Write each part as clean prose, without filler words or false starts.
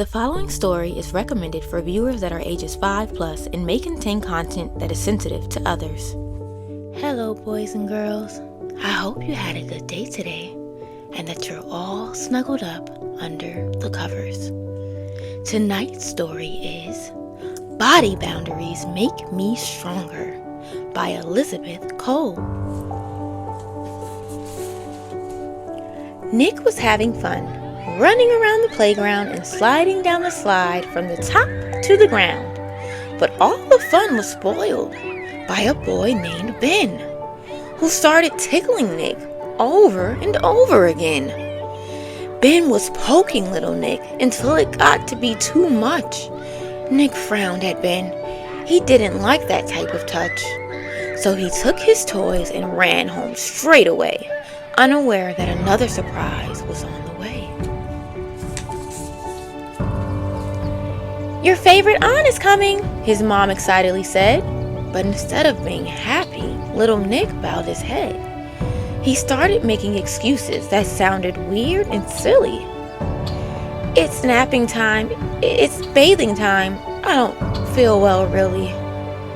The following story is recommended for viewers that are ages 5 plus and may contain content that is sensitive to others. Hello, boys and girls. I hope you had a good day today and that you're all snuggled up under the covers. Tonight's story is Body Boundaries Make Me Stronger by Elizabeth Cole. Nick was having fun, running around the playground and sliding down the slide from the top to the ground. But all the fun was spoiled by a boy named Ben, who started tickling Nick over and over again. Ben was poking little Nick until it got to be too much. Nick frowned at Ben. He didn't like that type of touch. So he took his toys and ran home straight away, unaware that another surprise was on the way. "Your favorite aunt is coming," his mom excitedly said. But instead of being happy, little Nick bowed his head. He started making excuses that sounded weird and silly. "It's napping time. It's bathing time. I don't feel well, really."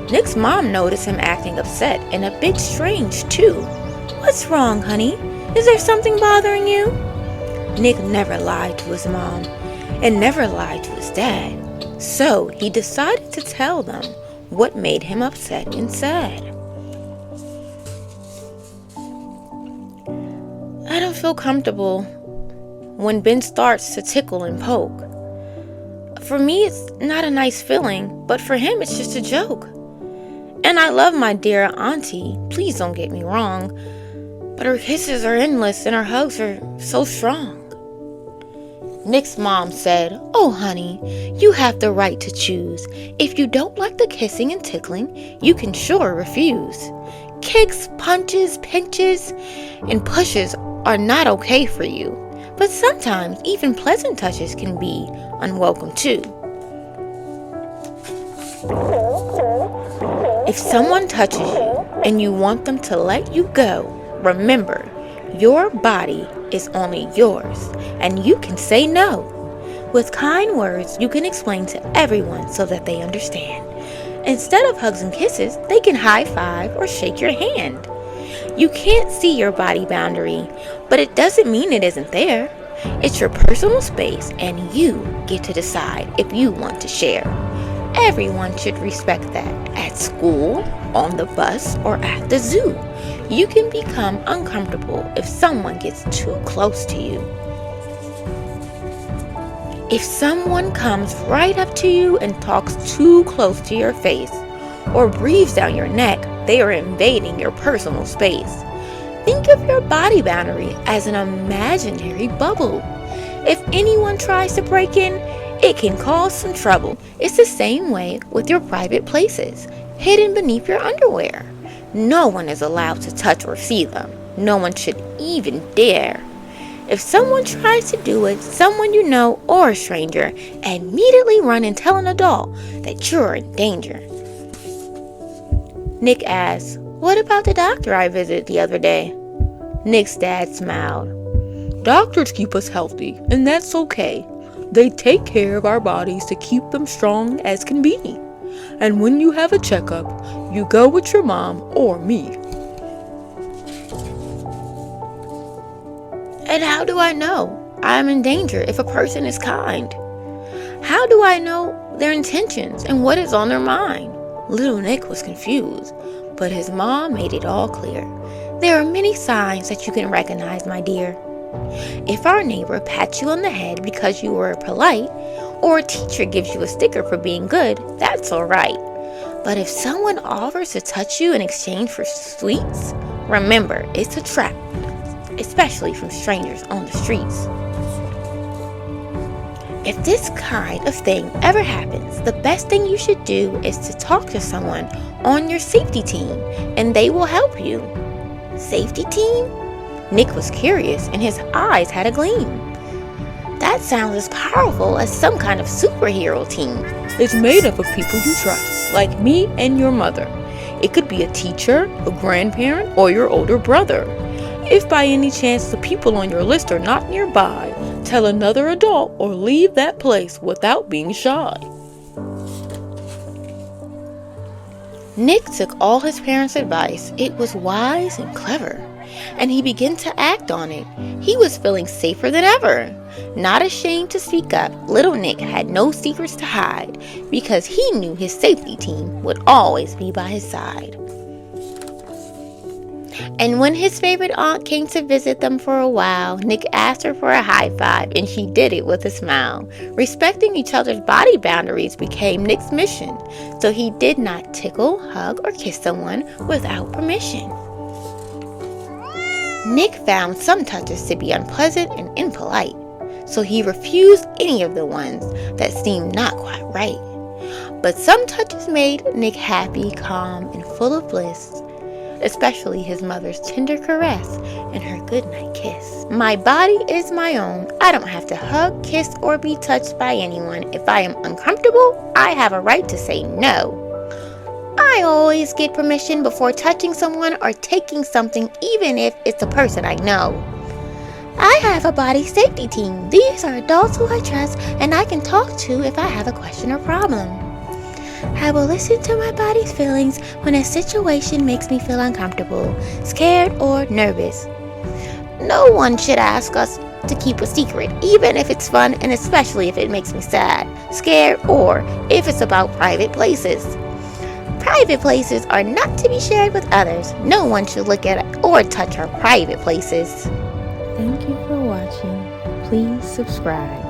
Nick's mom noticed him acting upset and a bit strange, too. "What's wrong, honey? Is there something bothering you?" Nick never lied to his mom and never lied to his dad. So he decided to tell them what made him upset and sad. "I don't feel comfortable when Ben starts to tickle and poke. For me, it's not a nice feeling, but for him, it's just a joke. And I love my dear auntie, please don't get me wrong, but her kisses are endless and her hugs are so strong." Nick's mom said, "Oh, honey, you have the right to choose. If you don't like the kissing and tickling, you can sure refuse. Kicks, punches, pinches, and pushes are not okay for you. But sometimes even pleasant touches can be unwelcome too. If someone touches you and you want them to let you go, remember, your body is only yours, and you can say no. With kind words, you can explain to everyone so that they understand. Instead of hugs and kisses, they can high five or shake your hand. You can't see your body boundary, but it doesn't mean it isn't there. It's your personal space, and you get to decide if you want to share. Everyone should respect that. At school, on the bus, or at the zoo. You can become uncomfortable if someone gets too close to you. If someone comes right up to you and talks too close to your face or breathes down your neck, they are invading your personal space. Think of your body boundary as an imaginary bubble. If anyone tries to break in, it can cause some trouble. It's the same way with your private places, hidden beneath your underwear. No one is allowed to touch or see them. No one should even dare. If someone tries to do it, someone you know or a stranger, immediately run and tell an adult that you're in danger." Nick asked, "What about the doctor I visited the other day?" Nick's dad smiled. "Doctors keep us healthy, and that's okay. They take care of our bodies to keep them strong as can be. And when you have a checkup, you go with your mom or me." "And how do I know I'm in danger if a person is kind? How do I know their intentions and what is on their mind?" Little Nick was confused, but his mom made it all clear. "There are many signs that you can recognize, my dear. If our neighbor pats you on the head because you were polite, or a teacher gives you a sticker for being good, that's all right. But if someone offers to touch you in exchange for sweets, remember, it's a trap, especially from strangers on the streets. If this kind of thing ever happens, the best thing you should do is to talk to someone on your safety team, and they will help you." "Safety team?" Nick was curious, and his eyes had a gleam. "That sounds as powerful as some kind of superhero team." "It's made up of people you trust, like me and your mother. It could be a teacher, a grandparent, or your older brother. If by any chance the people on your list are not nearby, tell another adult or leave that place without being shy. Nick took all his parents' advice. It was wise and clever, and he began to act on it. He was feeling safer than ever. Not ashamed to speak up, little Nick had no secrets to hide because he knew his safety team would always be by his side. And when his favorite aunt came to visit them for a while, Nick asked her for a high five, and she did it with a smile. Respecting each other's body boundaries became Nick's mission, so he did not tickle, hug, or kiss someone without permission. Nick found some touches to be unpleasant and impolite, so he refused any of the ones that seemed not quite right. But some touches made Nick happy, calm, and full of bliss, especially his mother's tender caress and her goodnight kiss. My body is my own. I don't have to hug, kiss, or be touched by anyone. If I am uncomfortable, I have a right to say no. I always get permission before touching someone or taking something, even if it's a person I know. I have a body safety team. These are adults who I trust and I can talk to if I have a question or problem. I will listen to my body's feelings when a situation makes me feel uncomfortable, scared, or nervous. No one should ask us to keep a secret, even if it's fun and especially if it makes me sad, scared, or if it's about private places. Private places are not to be shared with others. No one should look at or touch our private places. Thank you for watching. Please subscribe.